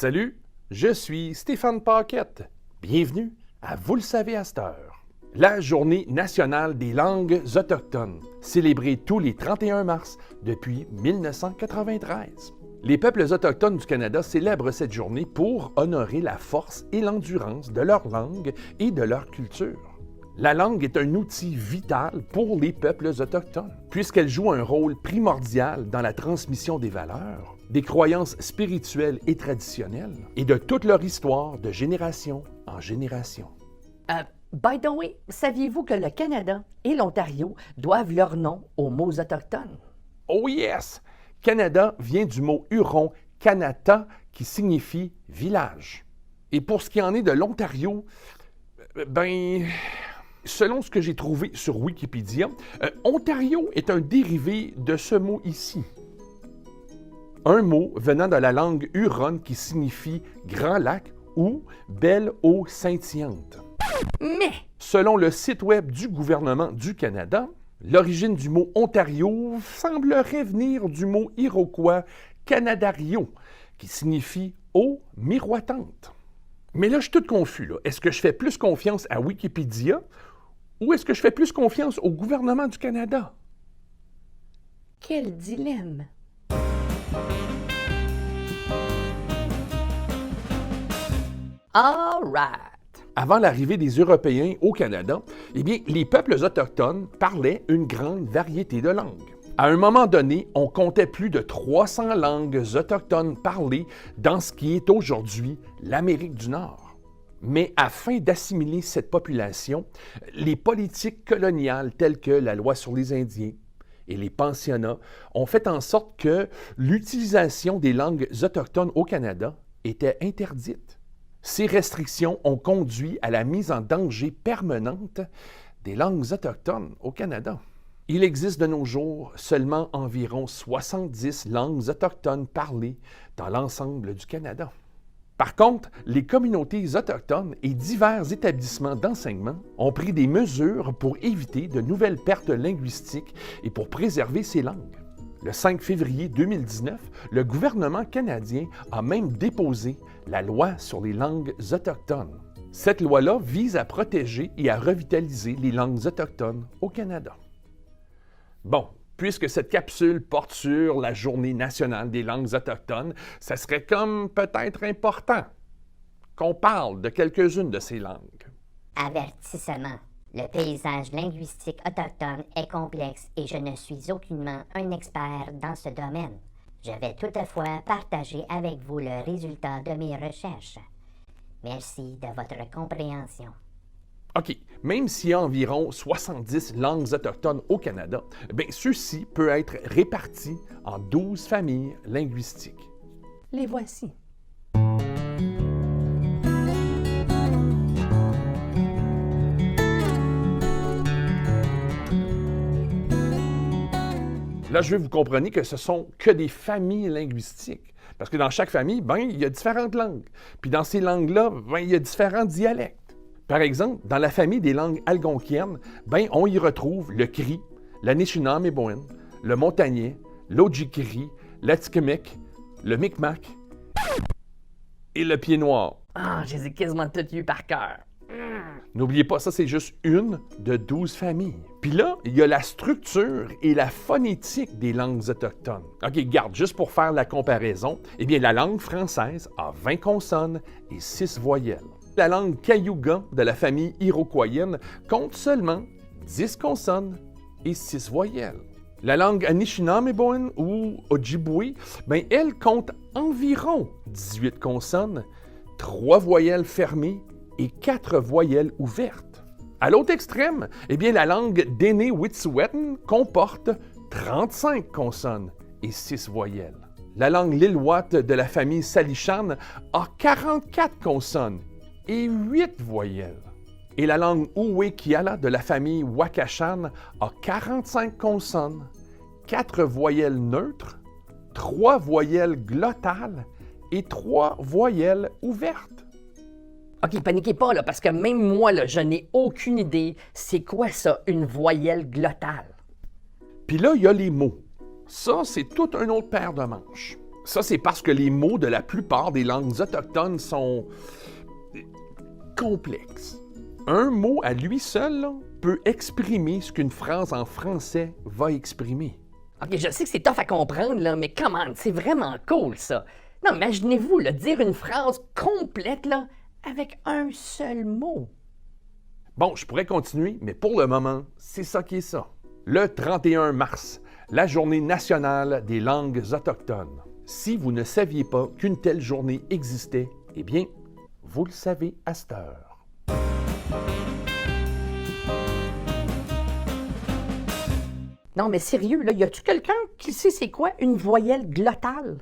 Salut, je suis Stéphane Paquette. Bienvenue à Vous le savez à cette heure. La Journée nationale des langues autochtones, célébrée tous les 31 mars depuis 1993. Les peuples autochtones du Canada célèbrent cette journée pour honorer la force et l'endurance de leur langue et de leur culture. La langue est un outil vital pour les peuples autochtones, puisqu'elle joue un rôle primordial dans la transmission des valeurs, des croyances spirituelles et traditionnelles, et de toute leur histoire de génération en génération. By the way, saviez-vous que le Canada et l'Ontario doivent leur nom aux mots autochtones? Oh yes! Canada vient du mot huron Kanata qui signifie village. Et pour ce qui en est de l'Ontario, selon ce que j'ai trouvé sur Wikipédia, Ontario est un dérivé de ce mot ici. Un mot venant de la langue huronne qui signifie grand lac ou belle eau scintillante. Mais, Selon le site web du gouvernement du Canada, l'origine du mot Ontario semblerait venir du mot iroquois Canadario, qui signifie eau miroitante. Mais là, je suis tout confus. Là. Est-ce que je fais plus confiance à Wikipédia ou est-ce que je fais plus confiance au gouvernement du Canada? quel dilemme! All right! Avant l'arrivée des Européens au Canada, les peuples autochtones parlaient une grande variété de langues. À un moment donné, on comptait plus de 300 langues autochtones parlées dans ce qui est aujourd'hui l'Amérique du Nord. Mais afin d'assimiler cette population, les politiques coloniales telles que la loi sur les Indiens et les pensionnats ont fait en sorte que l'utilisation des langues autochtones au Canada était interdite. Ces restrictions ont conduit à la mise en danger permanente des langues autochtones au Canada. Il existe de nos jours seulement environ 70 langues autochtones parlées dans l'ensemble du Canada. Par contre, les communautés autochtones et divers établissements d'enseignement ont pris des mesures pour éviter de nouvelles pertes linguistiques et pour préserver ces langues. Le 5 février 2019, le gouvernement canadien a même déposé la loi sur les langues autochtones. Cette loi-là vise à protéger et à revitaliser les langues autochtones au Canada. Bon, puisque cette capsule porte sur la Journée nationale des langues autochtones, ça serait comme peut-être important qu'on parle de quelques-unes de ces langues. Avertissement. Le paysage linguistique autochtone est complexe et je ne suis aucunement un expert dans ce domaine. Je vais toutefois partager avec vous le résultat de mes recherches. Merci de votre compréhension. OK, même s'il y a environ 70 langues autochtones au Canada, ceux-ci peuvent être répartis en 12 familles linguistiques. Les voici. Là, je veux que vous compreniez que ce sont que des familles linguistiques. Parce que dans chaque famille, il y a différentes langues. Puis dans ces langues-là, il y a différents dialectes. Par exemple, dans la famille des langues algonquiennes, on y retrouve le cri, l'anishinaabe, le montagnais, l'ojikri, l'atikamekw, le micmac et le pied noir. Ah, je les ai quasiment toutes eues par cœur. N'oubliez pas, ça c'est juste une de 12 familles. Puis là, il y a la structure et la phonétique des langues autochtones. OK, garde, juste pour faire la comparaison, la langue française a 20 consonnes et 6 voyelles. La langue cayuga de la famille iroquoienne compte seulement 10 consonnes et 6 voyelles. La langue anishinaabe ou ojibwe, elle compte environ 18 consonnes, 3 voyelles fermées et 4 voyelles ouvertes. À l'autre extrême, la langue Dene-Wet'suwet'en comporte 35 consonnes et 6 voyelles. La langue lilloite de la famille Salishan a 44 consonnes et 8 voyelles. Et la langue Uwe-Kiala de la famille Wakashan a 45 consonnes, 4 voyelles neutres, 3 voyelles glottales et 3 voyelles ouvertes. OK, paniquez pas, là, parce que même moi, là, je n'ai aucune idée c'est quoi ça, une voyelle glottale. Puis là, il y a les mots. Ça, c'est toute une autre paire de manches. Ça, c'est parce que les mots de la plupart des langues autochtones sont complexes. Un mot à lui seul là, peut exprimer ce qu'une phrase en français va exprimer. OK, je sais que c'est tough à comprendre, là, mais comment, c'est vraiment cool, ça. Non, imaginez-vous, là, dire une phrase complète, là, avec un seul mot. Bon, je pourrais continuer, mais pour le moment, c'est ça qui est ça. Le 31 mars, la journée nationale des langues autochtones. Si vous ne saviez pas qu'une telle journée existait, eh bien, vous le savez à cette heure. Non, mais sérieux, là, y a-tu quelqu'un qui sait c'est quoi une voyelle glottale?